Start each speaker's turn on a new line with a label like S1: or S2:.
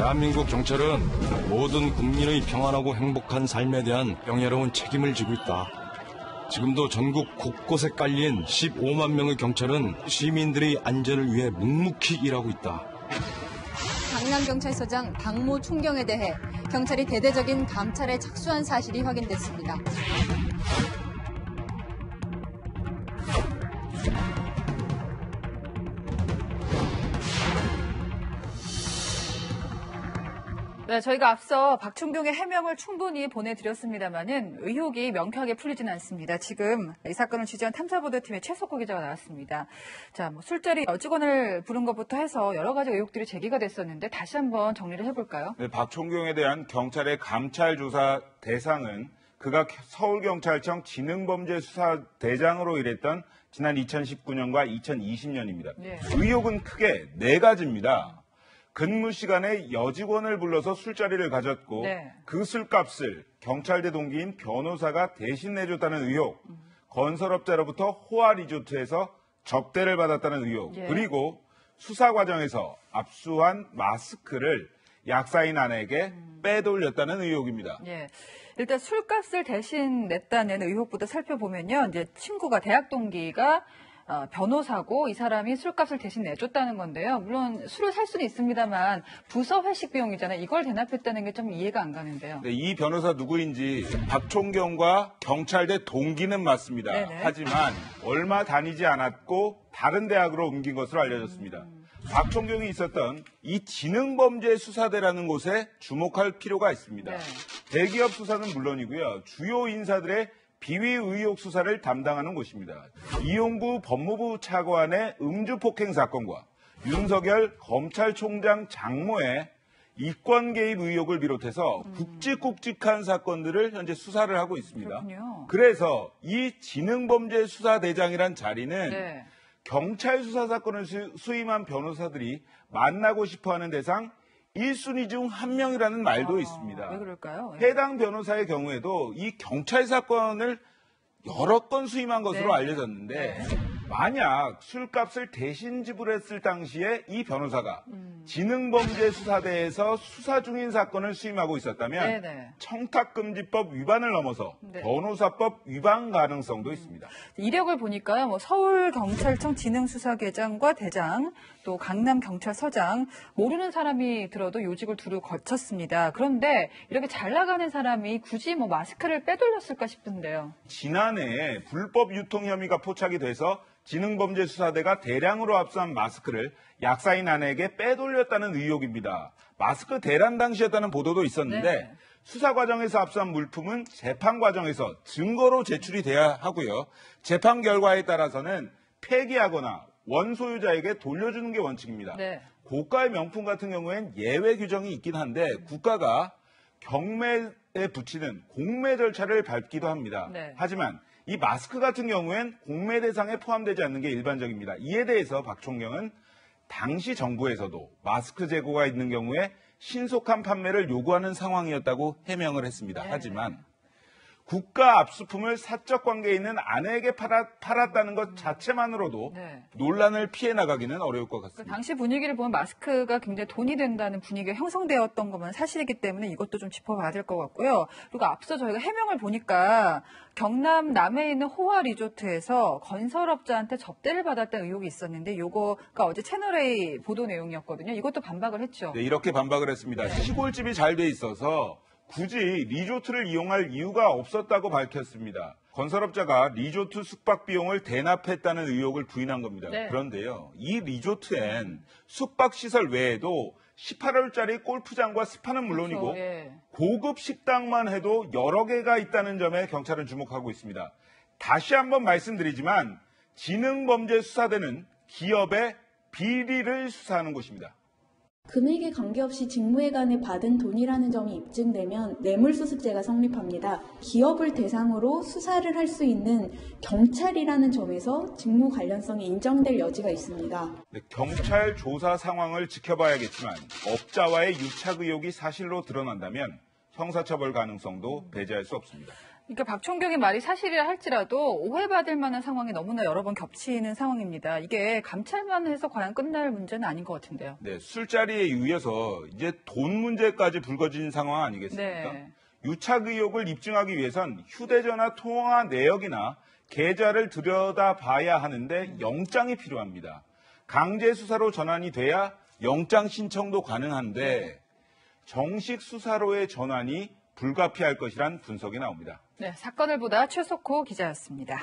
S1: 대한민국 경찰은 모든 국민의 평안하고 행복한 삶에 대한 명예로운 책임을 지고 있다. 지금도 전국 곳곳에 깔린 15만 명의 경찰은 시민들의 안전을 위해 묵묵히 일하고 있다.
S2: 강남경찰서장 박모 총경에 대해 경찰이 대대적인 감찰에 착수한 사실이 확인됐습니다.
S3: 네, 저희가 앞서 박총경의 해명을 충분히 보내드렸습니다만은 의혹이 명쾌하게 풀리지는 않습니다. 지금 이 사건을 취재한 탐사보도팀의 최석호 기자가 나왔습니다. 자, 술자리 여직원을 부른 것부터 해서 여러 가지 의혹들이 제기가 됐었는데 다시 한번 정리를 해볼까요?
S4: 네, 박총경에 대한 경찰의 감찰 조사 대상은 그가 서울경찰청 지능범죄수사대장으로 일했던 지난 2019년과 2020년입니다. 네. 의혹은 크게 4가지입니다. 근무 시간에 여직원을 불러서 술자리를 가졌고 네. 그 술값을 경찰대 동기인 변호사가 대신 내줬다는 의혹, 건설업자로부터 호화 리조트에서 접대를 받았다는 의혹, 예. 그리고 수사 과정에서 압수한 마스크를 약사인 아내에게 빼돌렸다는 의혹입니다.
S3: 예. 일단 술값을 대신 냈다는 의혹부터 살펴보면요. 이제 친구가 대학 동기가 변호사고 이 사람이 술값을 대신 내줬다는 건데요. 물론 술을 살 수는 있습니다만 부서 회식 비용이잖아요. 이걸 대납했다는 게 좀 이해가 안 가는데요.
S4: 네, 이 변호사 누구인지 박총경과 경찰대 동기는 맞습니다. 네네. 하지만 얼마 다니지 않았고 다른 대학으로 옮긴 것으로 알려졌습니다. 박총경이 있었던 이 지능범죄수사대라는 곳에 주목할 필요가 있습니다. 네. 대기업 수사는 물론이고요. 주요 인사들의 비위 의혹 수사를 담당하는 곳입니다. 이용구 법무부 차관의 음주 폭행 사건과 윤석열 검찰총장 장모의 이권 개입 의혹을 비롯해서 굵직굵직한 사건들을 현재 수사를 하고 있습니다.
S3: 그렇군요.
S4: 그래서 이 지능범죄수사대장이란 자리는 네. 경찰 수사 사건을 수임한 변호사들이 만나고 싶어하는 대상 1순위 중 1명이라는 말도 있습니다.
S3: 왜 그럴까요?
S4: 해당 변호사의 경우에도 이 경찰 사건을 여러 건 수임한 것으로 네. 알려졌는데 네. 만약 술값을 대신 지불했을 당시에 이 변호사가 지능범죄수사대에서 수사 중인 사건을 수임하고 있었다면 네네. 청탁금지법 위반을 넘어서 네. 변호사법 위반 가능성도 있습니다.
S3: 이력을 보니까요. 뭐 서울경찰청 지능수사계장과 대장, 또 강남경찰서장 모르는 사람이 들어도 요직을 두루 거쳤습니다. 그런데 이렇게 잘 나가는 사람이 굳이 뭐 마스크를 빼돌렸을까 싶은데요.
S4: 지난해 불법 유통 혐의가 포착이 돼서 지능범죄수사대가 대량으로 압수한 마스크를 약사인 아내에게 빼돌렸다는 의혹입니다. 마스크 대란 당시였다는 보도도 있었는데 네. 수사 과정에서 압수한 물품은 재판 과정에서 증거로 제출이 돼야 하고요. 재판 결과에 따라서는 폐기하거나 원소유자에게 돌려주는 게 원칙입니다. 네. 고가의 명품 같은 경우엔 예외 규정이 있긴 한데 국가가 경매에 붙이는 공매 절차를 밟기도 합니다. 네. 하지만 이 마스크 같은 경우엔 공매 대상에 포함되지 않는 게 일반적입니다. 이에 대해서 박총경은 당시 정부에서도 마스크 재고가 있는 경우에 신속한 판매를 요구하는 상황이었다고 해명을 했습니다. 네. 하지만 국가 압수품을 사적 관계에 있는 아내에게 팔았다는 것 자체만으로도 네. 논란을 피해 나가기는 어려울 것 같습니다.
S3: 당시 분위기를 보면 마스크가 굉장히 돈이 된다는 분위기가 형성되었던 것만 사실이기 때문에 이것도 좀 짚어봐야 될 것 같고요. 그리고 앞서 저희가 해명을 보니까 경남 남해에 있는 호화 리조트에서 건설업자한테 접대를 받았다는 의혹이 있었는데 이거가 어제 채널A 보도 내용이었거든요. 이것도 반박을 했죠.
S4: 네, 이렇게 반박을 했습니다. 네. 시골집이 잘 돼 있어서 굳이 리조트를 이용할 이유가 없었다고 밝혔습니다. 건설업자가 리조트 숙박 비용을 대납했다는 의혹을 부인한 겁니다. 네. 그런데요, 이 리조트엔 숙박시설 외에도 18홀짜리 골프장과 스파는 물론이고 그렇죠, 예. 고급 식당만 해도 여러 개가 있다는 점에 경찰은 주목하고 있습니다. 다시 한번 말씀드리지만 지능범죄수사대는 기업의 비리를 수사하는 곳입니다.
S5: 금액에 관계없이 직무회관에 받은 돈이라는 점이 입증되면 뇌물수수죄가 성립합니다. 기업을 대상으로 수사를 할 수 있는 경찰이라는 점에서 직무 관련성이 인정될 여지가 있습니다.
S4: 네, 경찰 조사 상황을 지켜봐야겠지만 업자와의 유착 의혹이 사실로 드러난다면 형사처벌 가능성도 배제할 수 없습니다.
S3: 그러니까 박총경의 말이 사실이라 할지라도 오해받을 만한 상황이 너무나 여러 번 겹치는 상황입니다. 이게 감찰만 해서 과연 끝날 문제는 아닌 것 같은데요.
S4: 네, 술자리에 이어서 이제 돈 문제까지 불거진 상황 아니겠습니까?
S3: 네.
S4: 유착 의혹을 입증하기 위해선 휴대전화 통화 내역이나 계좌를 들여다봐야 하는데 영장이 필요합니다. 강제 수사로 전환이 돼야 영장 신청도 가능한데 정식 수사로의 전환이 불가피할 것이란 분석이 나옵니다.
S3: 네, 사건을 보다 최석호 기자였습니다.